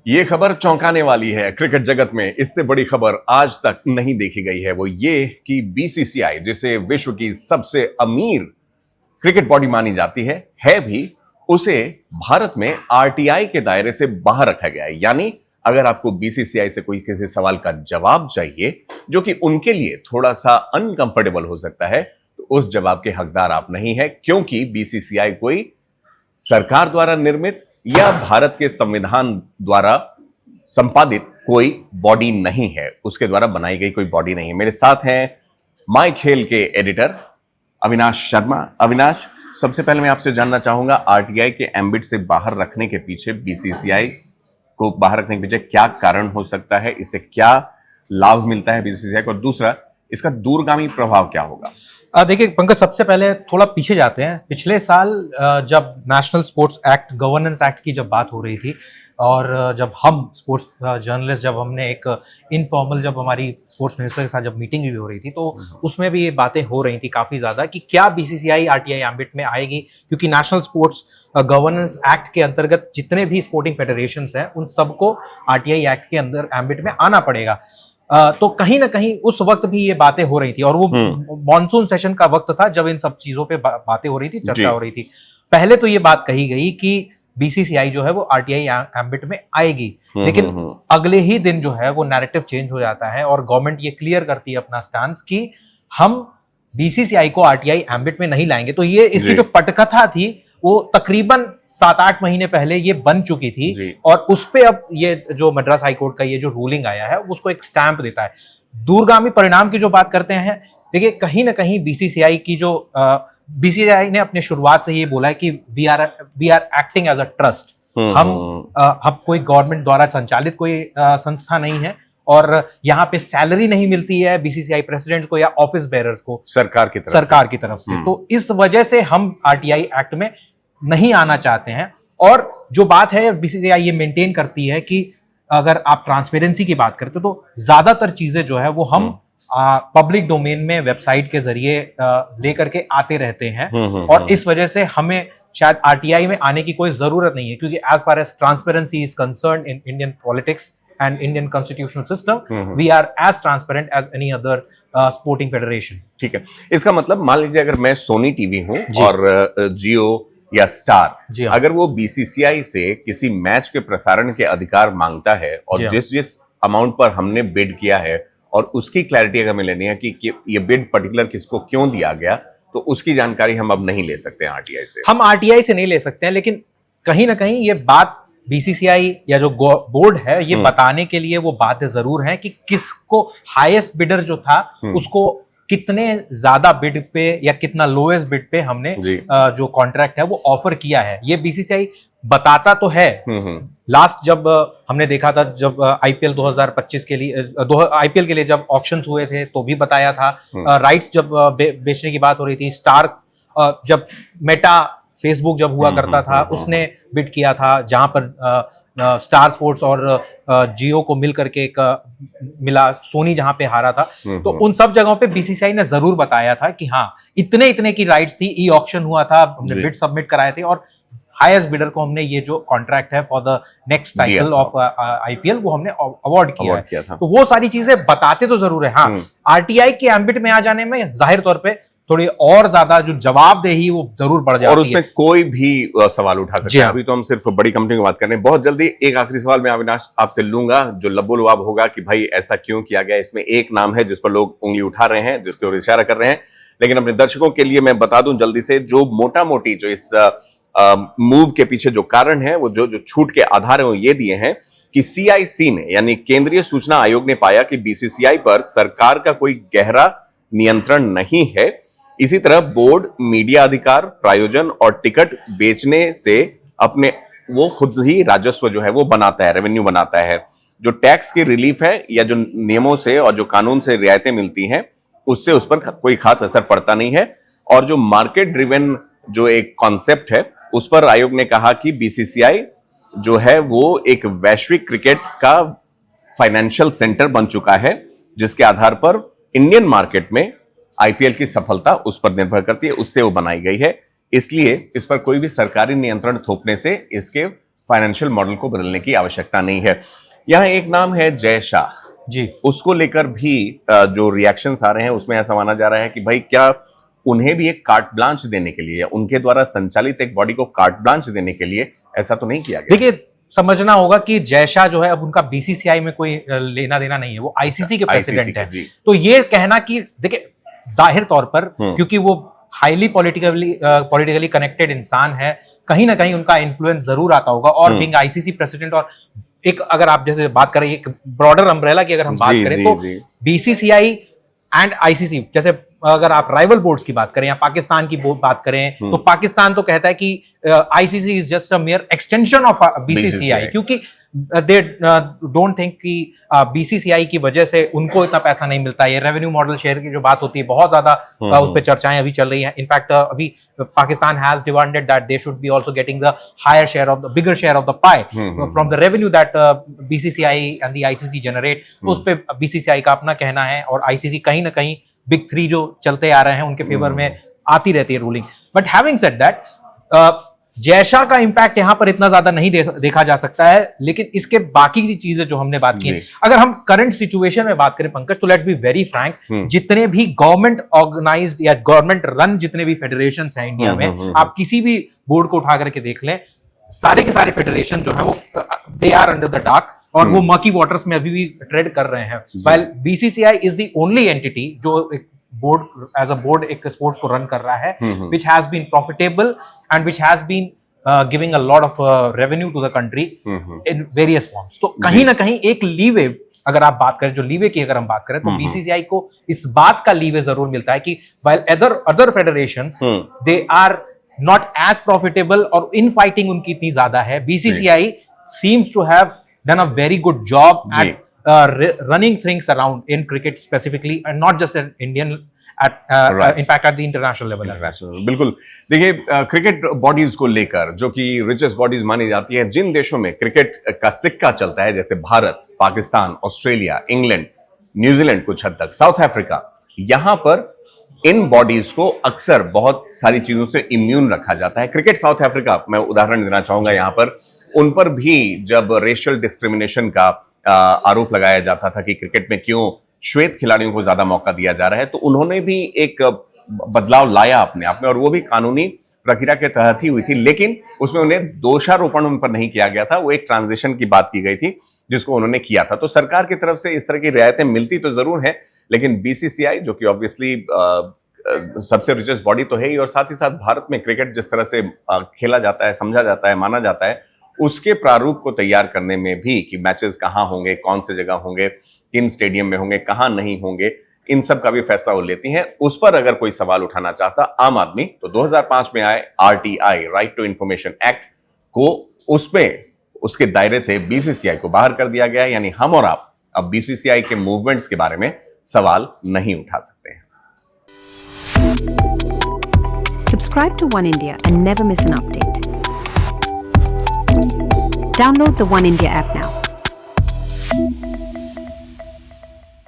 ये खबर चौंकाने वाली है क्रिकेट जगत में। इससे बड़ी खबर आज तक नहीं देखी गई है। वो ये कि बीसीसीआई, जिसे विश्व की सबसे अमीर क्रिकेट बॉडी मानी जाती है भी, उसे भारत में आरटीआई के दायरे से बाहर रखा गया है। यानी अगर आपको बीसीसीआई से कोई किसी सवाल का जवाब चाहिए जो कि उनके लिए थोड़ा सा अनकंफर्टेबल हो सकता है, तो उस जवाब के हकदार आप नहीं है, क्योंकि बीसीसीआई कोई सरकार द्वारा निर्मित या भारत के संविधान द्वारा संपादित कोई बॉडी नहीं है, उसके द्वारा बनाई गई कोई बॉडी नहीं है। मेरे साथ हैं माय खेल के एडिटर अविनाश शर्मा। अविनाश, सबसे पहले मैं आपसे जानना चाहूंगा, आरटीआई के एम्बिट से बाहर रखने के पीछे, बीसीसीआई को बाहर रखने के पीछे क्या कारण हो सकता है? इससे क्या लाभ मिलता है बीसीसीआई को? और दूसरा, इसका दूरगामी प्रभाव क्या होगा? देखिए पंकज, सबसे पहले थोड़ा पीछे जाते हैं। पिछले साल जब national sports act, governance act की जब बात हो रही थी, और जब हम स्पोर्ट्स जर्नलिस्ट, जब हमने एक इनफॉर्मल, जब हमारी स्पोर्ट्स मिनिस्टर के साथ जब मीटिंग भी हो रही थी, तो उसमें भी ये बातें हो रही थी काफ़ी ज़्यादा कि क्या बीसीसीआई आरटीआई एम्बिट में आएगी, क्योंकि नेशनल स्पोर्ट्स गवर्नेंस एक्ट के अंतर्गत जितने भी स्पोर्टिंग फेडरेशंस हैं उन सबको आरटीआई एक्ट के अंदर एम्बिट में आना पड़ेगा। तो कहीं ना कहीं उस वक्त भी ये बातें हो रही थी, और वो मॉनसून सेशन का वक्त था जब इन सब चीजों पे बातें हो रही थी, चर्चा हो रही थी। पहले तो ये बात कही गई कि बीसीसीआई जो है वो आरटीआई एम्बिट में आएगी, लेकिन अगले ही दिन जो है वो नैरेटिव चेंज हो जाता है और गवर्नमेंट ये क्लियर करती है अपना स्टांस कि हम बीसीसीआई को आरटीआई एम्बिट में नहीं लाएंगे। तो ये इसकी जो पटकथा थी वो तकरीबन 7-8 महीने पहले ये बन चुकी थी, और उस पे अब ये जो मद्रास हाईकोर्ट का ये जो रूलिंग आया है उसको एक स्टैंप देता है। दूरगामी परिणाम की जो बात करते हैं, देखिए कहीं ना कहीं बीसीसीआई की जो बीसीसीआई ने अपने शुरुआत से ये बोला है कि we are acting as a trust. हम कोई गवर्नमेंट द्वारा संचालित कोई संस्था नहीं है, और यहाँ पे सैलरी नहीं मिलती है बीसीसीआई प्रेसिडेंट को या ऑफिस बेरर्स को सरकार की तरफ से। तो इस वजह से हम आरटीआई एक्ट में नहीं आना चाहते हैं। और जो बात है, बीसीसीआई ये मेंटेन करती है कि अगर आप ट्रांसपेरेंसी की बात करते हो तो ज्यादातर चीजें जो है वो हम पब्लिक डोमेन में वेबसाइट के जरिए लेकर के आते रहते हैं, और इस वजह से हमें शायद आरटीआई में आने की कोई जरूरत नहीं है, क्योंकि as far as transparency is concern in Indian politics and Indian constitutional system, we are as transparent as any other sporting federation. ठीक है, इसका मतलब मान लीजिए अगर मैं सोनी टीवी हूं और जियो या स्टार, अगर वो बीसीसीआई से किसी मैच के प्रसारण के अधिकार मांगता है, और जिस अमाउंट पर हमने बिड किया है और उसकी क्लैरिटी अगर हमें लेनी है कि ये बिड पर्टिकुलर किसको क्यों दिया गया, तो उसकी जानकारी हम अब नहीं ले सकते हैं आरटीआई से। हम आरटीआई से नहीं ले सकते हैं, लेकिन कहीं ना कहीं ये बात बीसीसीआई या जो बोर्ड है ये बताने के लिए वो बातें जरूर हैं कि किसको हाईएस्ट बिडर जो था उसको कितने ज्यादा बिड पे या कितना लोएस्ट बिड पे हमने जो कॉन्ट्रैक्ट है वो ऑफर किया है, ये बीसीसीआई बताता तो है। लास्ट जब हमने देखा था, जब आईपीएल 2025 के लिए, आईपीएल के लिए जब ऑक्शंस हुए थे तो भी बताया था। राइट्स जब बेचने की बात हो रही थी, स्टार जब मेटा फेसबुक जब हुआ करता था उसने बिड किया था, जहां पर स्टार स्पोर्ट्स और जियो को मिल करके एक मिला, सोनी जहां पे हारा था। तो उन सब जगहों पे बीसीसीआई ने जरूर बताया था कि हाँ इतने की राइट्स थी, ई ऑक्शन हुआ था, हमने बिड सबमिट कराए थे, और हाईएस्ट बिडर को हमने ये जो कॉन्ट्रैक्ट है for the next cycle of IPL वो हमने अवार्ड किया है। तो वो सारी चीजें बताते तो जरूर है। हाँ, आरटीआई के एम्बिट में आ जाने में जाहिर तौर पे थोड़ी और ज्यादा जो जवाबदेही वो जरूर बढ़ जाती है, और उसमें कोई भी सवाल उठा सकता है। अभी तो हम सिर्फ बड़ी कंपनी की बात कर रहे हैं। बहुत जल्दी एक आखिरी सवाल मैं अविनाश आपसे लूंगा, जो लबोलुआब होगा कि भाई ऐसा क्यों किया गया। इसमें एक नाम है जिस पर लोग उंगली उठा रहे हैं, जिसके ओर इशारा कर रहे हैं, लेकिन अपने दर्शकों के लिए मैं बता दूं जल्दी से, जो मोटा मोटी जो इस मूव के पीछे जो कारण है, वो जो छूट के आधार है वो ये दिए हैं कि सीआईसी ने, यानी केंद्रीय सूचना आयोग ने पाया कि बीसीसीआई पर सरकार का कोई गहरा नियंत्रण नहीं है। इसी तरह बोर्ड मीडिया अधिकार, प्रायोजन और टिकट बेचने से अपने वो खुद ही राजस्व जो है वो बनाता है, रेवेन्यू बनाता है। जो टैक्स की रिलीफ है या जो नियमों से और जो कानून से रियायतें मिलती हैं उससे उस पर कोई खास असर पड़ता नहीं है। और जो मार्केट ड्रिवन जो एक कॉन्सेप्ट है उस पर आयोग ने कहा कि बीसीसीआई जो है वो एक वैश्विक क्रिकेट का फाइनेंशियल सेंटर बन चुका है, जिसके आधार पर इंडियन मार्केट में आईपीएल की सफलता उस पर निर्भर करती है, उससे वो बनाई गई है। इसलिए इस पर कोई भी सरकारी नियंत्रण थोपने से इसके फाइनेंशियल मॉडल को बदलने की आवश्यकता नहीं है। यहाँ एक नाम है जय शाह जी, उसको लेकर भी जो रिएक्शंस आ रहे हैं उसमें ऐसा माना जा रहा है कि भाई क्या उन्हें भी एक कार्ट ब्लांच देने के लिए या उनके द्वारा संचालित एक बॉडी को कार्ट ब्लांच देने के लिए ऐसा तो नहीं किया गया। देखिए समझना होगा कि जय शाह जो है अब उनका बीसीसीआई में कोई लेना देना नहीं है, वो आईसीसी के प्रेसिडेंट है। तो ये कहना कि देखिए जाहिर तौर पर क्योंकि वो हाईली पॉलिटिकली कनेक्टेड इंसान है, कहीं ना कहीं उनका इन्फ्लुएंस जरूर आता होगा। और बीइंग आईसीसी प्रेसिडेंट, और एक अगर आप जैसे बात करें एक ब्रॉडर अम्ब्रेला की अगर हम बात करें तो बीसीसीआई एंड आईसीसी, जैसे अगर आप राइवल बोर्ड्स की बात करें या पाकिस्तान की बात करें तो पाकिस्तान तो कहता है कि ICC is just a mayor extension of BCCI, क्योंकि दे डोंट थिंक कि बीसीसीआई की वजह से उनको इतना पैसा नहीं मिलता। ये रेवेन्यू मॉडल शेयर की जो बात होती है बहुत ज्यादा उस पर चर्चाएं अभी चल रही हैं। इनफैक्ट अभी Pakistan has demanded that they should be also getting the higher share of the bigger share of the pie from the revenue that BCCI and the ICC generate. उस पे बीसीसीआई का अपना कहना है और आईसीसी कहीं ना कहीं बिग थ्री जो चलते आ रहे हैं उनके फेवर में आती रहती है ruling. But having said that, Jay Shah का इंपैक्ट यहां पर इतना ज्यादा नहीं देखा जा सकता है, लेकिन इसके बाकी की चीजें जो हमने बात की, अगर हम करंट सिचुएशन में बात करें पंकज, तो लेट्स बी वेरी फ्रैंक, जितने भी गवर्नमेंट ऑर्गेनाइज्ड या गवर्नमेंट रन जितने भी फेडरेशंस हैं इंडिया में, आप किसी भी बोर्ड को उठा करके देख लें, सारे के सारे फेडरेशन जो है वो they are under the dark और वो मकी वाटर्स में अभी भी ट्रेड कर रहे हैं। While BCCI is the only entity जो एक बोर्ड एज अ बोर्ड एक स्पोर्ट्स को रन कर रहा है, which has been profitable and which has been giving a lot of revenue to the country in various forms। तो कहीं ना कहीं एक लीवे, अगर आप बात करें, जो लीवे की अगर हम बात करें तो बीसीसीआई को इस बात का लीवे जरूर मिलता है कि while other federations they are not as profitable और इन फाइटिंग उनकी इतनी ज्यादा है, BCCI seems to have done a very good job at running things around in cricket specifically and not just in Indian in fact at the international level as well। बिल्कुल। देखिए cricket bodies को लेकर जो कि richest bodies मानी जाती है, जिन देशों में क्रिकेट का सिक्का चलता है जैसे Bharat, Pakistan, Australia, England, New Zealand, कुछ हद तक साउथ अफ्रीका, यहां पर इन बॉडीज को अक्सर बहुत सारी चीजों से इम्यून रखा जाता है। क्रिकेट साउथ अफ्रीका मैं उदाहरण देना चाहूंगा, यहां पर उन पर भी जब रेशियल डिस्क्रिमिनेशन का आरोप लगाया जाता था कि क्रिकेट में क्यों श्वेत खिलाड़ियों को ज्यादा मौका दिया जा रहा है, तो उन्होंने भी एक बदलाव लाया अपने आप में और वो भी कानूनी प्रक्रिया के तहत ही हुई थी, लेकिन उसमें उन्हें दोषारोपण उन पर नहीं किया गया था। वो एक ट्रांजिशन की बात की गई थी जिसको उन्होंने किया था। तो सरकार की तरफ से इस तरह की रियायतें मिलती तो जरूर है, लेकिन बीसीसीआई जो कि ऑब्वियसली सबसे रिचेस्ट बॉडी तो है ही, और साथ ही साथ भारत में क्रिकेट जिस तरह से खेला जाता है, समझा जाता है, माना जाता है, उसके प्रारूप को तैयार करने में भी कि मैचेस कहाँ होंगे, कौन से जगह होंगे, किन स्टेडियम में होंगे, कहाँ नहीं होंगे, इन सब का भी फैसला वो लेती हैं। उस पर अगर कोई सवाल उठाना चाहता आम आदमी, तो 2005 में आए RTI, right to information act को, उसमें उसके दायरे से बीसीसीआई को बाहर कर दिया गया। यानी हम और आप अब बीसीसीआई के मूवमेंट्स के बारे में सवाल नहीं उठा सकते हैं। Subscribe to One India and never miss an update. Download the One India app now.